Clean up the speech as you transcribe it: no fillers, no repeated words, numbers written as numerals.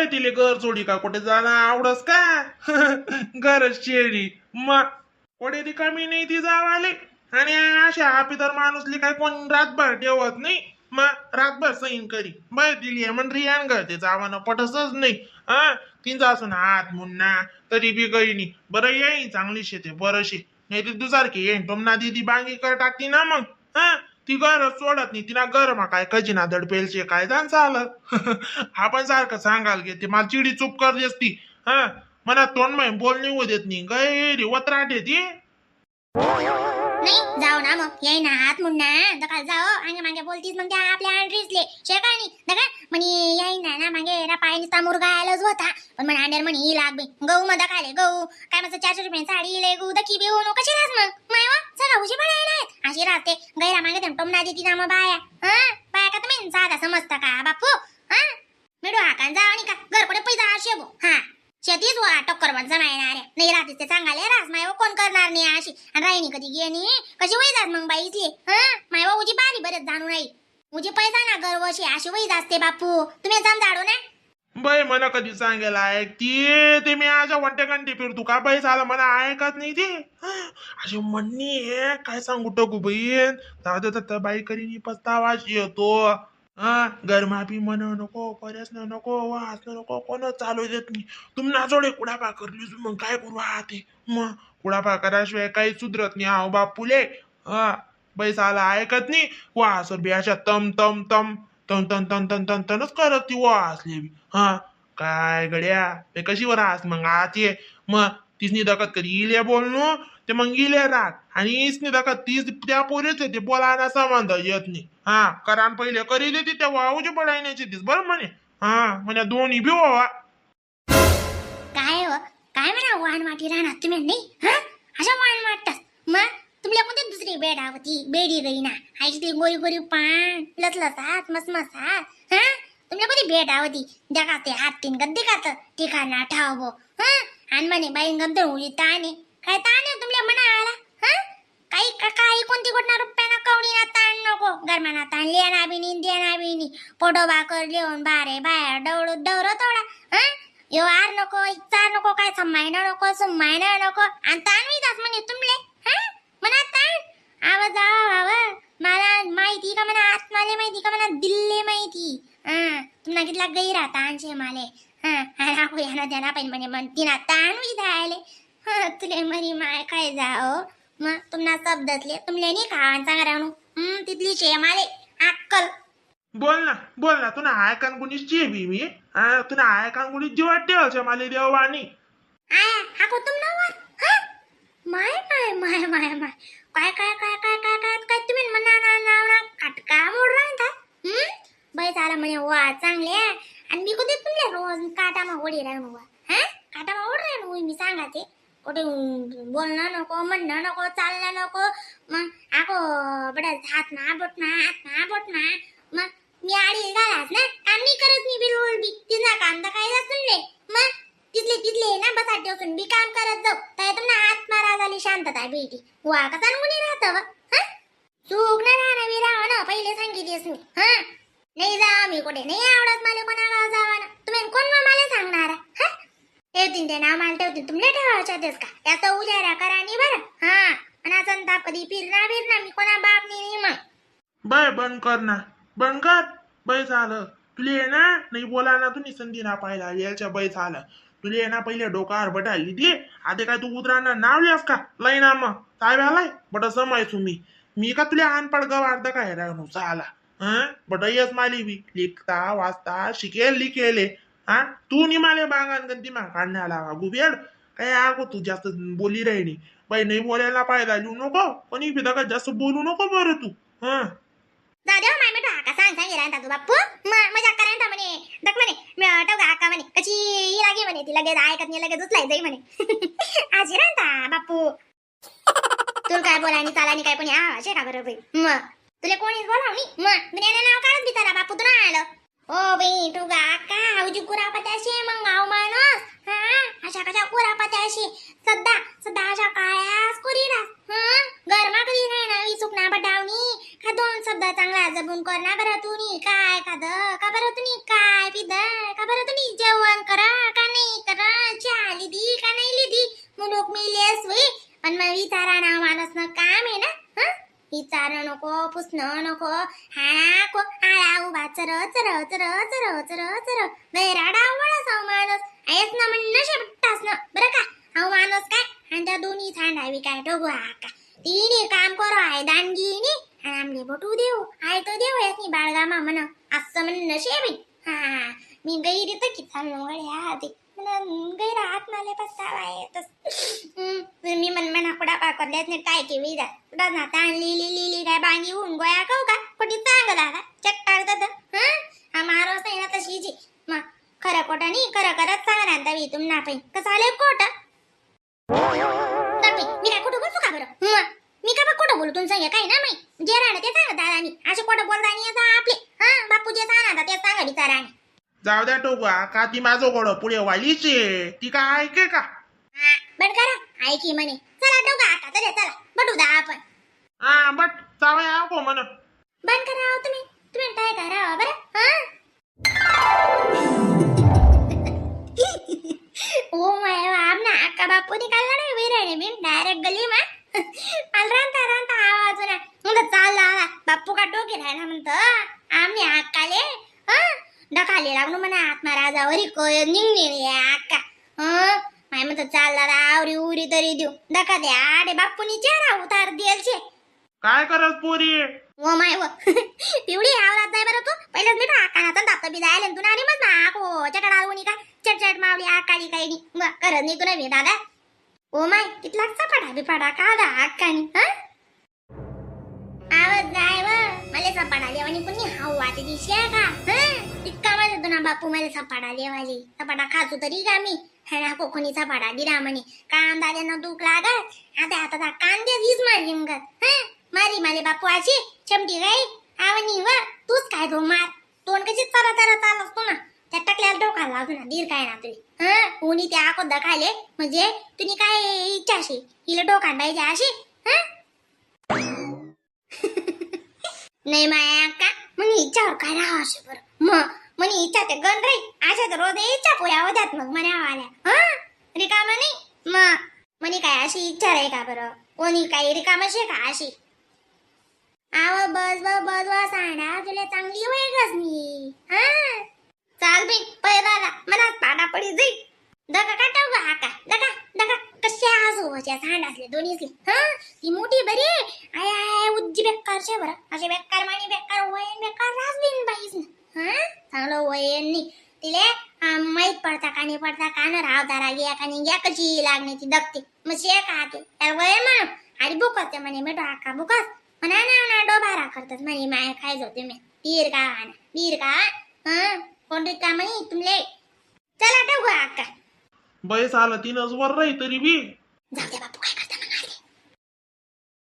Bye तिले घर सोडी का कुठे जाणं आवडस का घरच शेडी मग कुठे रिकामी नाही ती जावाले आणि अशा हापीदार माणूसली काय कोण रातभर ठेवत नाही मग रातभर सैन करी बाय दिली म्हण रियान घर ते जावानं पटसच नाही हा तिचा असून हात मुन्ना तरी बी गई नाही बरं येईन चांगली शेते बरंशी नाही ती दुसारखी येईन तुमना दिदी बांगी कर टाकती ना मग हा ती घर सोडत नाही तिला घर मा काय खजिना दडपेलचे काय जाण चालत आपण सारखं सांगाल घेते मला चिडी चूप कर असती हा मला तोंड माही बोलणे होऊ देत नाही गैरी वत्राट ती नाही जाओ ना मग येई ना हात मुन्ना दका जाओ अंगे मागे बोलतीस मग त्या आपल्या अंड्रीसले शेकाणी दका म्हणे येई ना मागे ना पाय निसता मुरगा आलाच होता पण म्हणे अंड्यार म्हणे ही लाग बी गहू मध्ये खाले गहू काय मग 400 रुपये साडी ले गहू दकी बी होणं कशी रास मग माय वा सगळं उशी पडायला अशी राहते गैरा मागे ते टोमना देती ना मग बाया बाया का तुम्ही साधा समजता का बापू हा मिडू हाकान जा आणि का घर कुठे पैसा शेबो हा शेतीच वा टक्कर पण जमायणार नाही राहते ते सांगाले रास माय कोण करणार नाही अशी आणि राहिनी कधी गेली कशी वय जात मग बाई इथली माय उजी बारी बरेच जाणू नाही उजी पैसा ना गर्वशी अशी वय जाते बापू तुम्ही समजाडू ना बाई मला कधी सांगेल ऐकती ते मी आज वंटे घंटे फिरतो का बाई झालं मला ऐकत नाही ते अशी म्हणणी आहे काय सांगू टकू बहीण दादा बाई करीनी पस्तावाच येतो गरमापी म्हण नको परस नको वाच नको कोण चालू देत नाही तुम्ही नाजोडे कुडापा करली मग काय करू ते मग कुडापा कराशिवाय काही सुधरत नाही आहो बापूले बैसाला ऐकत नाही वास बियाच्या तम तम तम तन तन तन तन तन तनच करत ती वासली काय गड्या ते कशी वर आस मग आते मग तिसनी दखत कधी इले बोलणं ते मग इले राग आणि इसनी दखत तीस त्या पोरीच ते बोलायला संबंध येत नाही कारण पहिले करी देते त्या वाऊची पडायण्याची तीस बरं म्हणे म्हणे दोन्ही बी व्हावा काय हो काय म्हणा वाहन वाटी राहणार तुम्ही नाही अशा वाहन वाटतात मग तुमल्या कोणती दुसरी बेड आवती बेडी गई ना आईची गोरी गोरी पान लसलसात मसमसात तुमल्या कोणती बेड आवती जगा ते हात तीन गद्दे खात ठिकाणा ठाव आणि म्हणे बाई गद्दर उडी ताणे काय ताणे तुमल्या मना आला काही काही कोणती गोटना रुपयाना कवणीना ताण नको गरमाना ताण लियाना बिनी देना बिनी पोटो भाकर लिहून बारे बाहेर डवळ डवर तोडा यो आर नको चार नको काय समायना नको सुमायना नको आणि ताण विदास म्हणे तुमले मना ताण आवाज आवा मला माहिती का मना आत्माले माहिती का मना दिल्ले माहिती तुम्हाला कितला गैरा ताणशे माले आपण याना देना पण म्हणे म्हणती ना ताण विधायले तुले मरी माय काय जाओ मग तुम्हाला शब्दातले तुमले नाही खावान सांगा राहणू तिथली शे माले अक्कल बोल ना तुला ऐकान कुणीच बी मी तुला ऐकान कुणी जीवात ठेवायच्या मला देवानी हाको तुम नवर माय माय माय माय माय काय काय काय काय काय काय काय तुम्ही म्हणा ना ना काटका मोड राहता बाई झाला म्हणे वा चांगले आणि मी कुठे तुमले रोज काटामा ओढी राहणू काटामा ओढ राहणू मी सांगा ते कुठे बोलणं नको म्हणणं नको चालणं नको मग आको बडा हात ना बोट ना मग मी आडी घालास ना काम नाही करत मी बिलकुल बी तिचा काम तर काय असले मग तिथले ना बसा ठेवून बी काम करत जाऊ तर तुम्हाला आत्मा झाली शांतता भेटी वा का चांगली राहतं सुख ना राहणं मी राहणं पहिले सांगितलेस मी नाही जा मी कुठे नाही आवडत मला कोणाला जावाना तुम्ही कोण मला सांगणार ठेवतील ते नाव मला ठेवतील तुमने ठेवायच्या तेच का त्याचा उजारा करा आणि बरं आणि संताप कधी फिरना मी कोणा बाप नाही मग बाय बंद कर बाई झालं तुला ये ना नाही बोला ना तुम्ही संधी ना पाहिला याच्या बाई झालं तुला ये ना पहिले डोकार बटाली दे आता काय तू उतराना नाव लिहास का लय ना मग काय आलाय बट समय मी का तुला अनपड गवार्द काय राहणू झाला बट यस माली बी लिखता वाचता लिखेले तू निमाले बागान गंती मा काढण्याला गुबेड काय आगो तू जास्त बोली राहिली बाई नाही बोलायला पाहिला लिहू नको कोणी बी दगा जास्त बोलू नको बरं तू दादा माय मिठू हाका सांग राहता तू बाप्पू मजा करायला म्हणे दक म्हणे टवगा हाका म्हणे कशी ही लागे म्हणे ती लगेच ऐकत नाही लगेच उचलाय जाई म्हणे आजी राहता बाप्पू तुला काय बोलानी चालानी काय कोणी शे का बरोबर मग तुला कोणीच बोलावणी मग दुनियाने नाव काढत बिचारा बापू तुला आलं ओ बाई तू गा का हौजी कुरापत्याशी मग गाव माणूस अशा कशा कुरापत्याशी सध्या अशा काळ्यास कुरीरा गरमा कधी नाही ना सुकना बटावणी का दोन शब्द चांगला जबून करना बरं तुम्ही काय का बरं तुम्ही काय पिद का बरं तुम्ही जेवण मी लेस होई पण मग विचारा ना माणूस ना काम आहे ना हं? विचारणं नको पुसणं नको हा को आळा उभा चर चर चर चर चर चर गैराडा वळा माणूस आहेच ना म्हणणं शेपटास ना बरं का अहो माणूस काय आणि त्या दोन्ही सांडावी काय डोगू हा का तिने काम करो आहे दानगीने आणि आमले बटू देऊ आहे तो देऊ यातनी बाळगामा म्हण असं म्हणणं शेबी हा मी गैरी तर की चाललो गड्या आधी गैरा हात माले पस्तावा येतच मी म्हणा कुडा पाकडल्यात नाही काय की विजा कुडा ना ताण लिली काय बांगी होऊन गोया खाऊ का कुठे चांगला का चक्कर तर हा मारोस नाही ना तशीची मग खरं खोटा नाही खरं करत सांगा ना मी तुम ना पाई कसं आले खोट मी काय खोटं बोलतो का बरं मी का खोटं बोलू तुमचं सांगा काय ना मी जे राहणं ते सांगा दादानी असे खोटं बोलता नाही आता आपले बापू जे सांगा ते सांगा बिचाराने जाऊ द्या टोकवा का ती माझं गोड पुढे वालीची ती काय ऐके का बट करा ऐकी म्हणे चला डोका आता तरी चला बटू दा आपण हा बट जाऊया हो म्हण बंद करा तुम्ही तुम्ही काय करा बरं ओ माय बाप ना अक्का बापू निकालला नाही विराने मी डायरेक्ट गली मा रांता रांता आवाज ना म्हणलं चालला बापू का डोके राहिला म्हणतं आम्ही अक्काले डकाले लागलो म्हणा आत्माराजावरी कोय निघणे अक्का माय म्हणतं चालला आवरी उरी तरी देऊ डका द्या आडे बापूनी चेहरा उतार द्यायचे काय करत पोरी ओ माय व पिवळी आवरात जाय बरं तू पहिलेच मी कानातून दात बी जायला तू ना मग नाको चटड आळवणी का चटचट मावली आकाळी काही नाही करत नाही तुला मी दादा ओ माय कितला चपाटा बिपाटा का दा आकानी आवाज जाय व मला चपाटा देवानी कुणी हाऊ वाटे दिशा का इतका माझा तुना बापू मला चपाटा देवाली चपाटा खाचू तरी का मी ह्याला कोकणी चपाटा दिला म्हणे काम दाद्यांना दुख लागत आता आता कांदे हीच मारी मगत मारी मारे बापू आजी चमटी गाई आवनी व तूच काय तो मार तोंड कशी चरा चरा चाल असतो ना त्या टकल्याला डोका लागतो ना दीर काय ना तुझी कोणी त्या आको दखाले म्हणजे तुम्ही काय इच्छा अशी हिला डोकान पाहिजे अशी नाही माया का म्हणे इच्छावर काय राहा असे बरं मग म्हणे इच्छा ते गण राही अशा तर रोज इच्छा पोया होत्यात मग म्हणे आवाल्या रिकामा नाही मग म्हणे काय अशी इच्छा राही का बरं कोणी काही रिकामाशी का अशी आव बस सांडा तुला चांगली वेगच मी चाल बी पैदाला मनात पाडा पडी जाई दका काटाव गा आका दका कशा आजोबाच्या सांड असले दोन्हीसली ती मोठी बरी आय आय उज्जी बेकारचे बरं असे बेकार माणी बेकार वयन बेकार राजबीन बाईस ना चांगलं वयननी तिले माहीत पडता का नाही पडता का न रावतारा घ्या का नाही घ्या कशी लागण्याची दगते मग शे का ते त्याला वयन म्हणून आणि बुकत म्हणे मेटो आका बुकस म्हणा ना डोबारा करतात म्हणे माय खायचो तुम्ही बीर का कोणती का म्हणे तुमले चला ठेवू आका बैस आलं तीनच वर राही तरी बी जाऊ द्या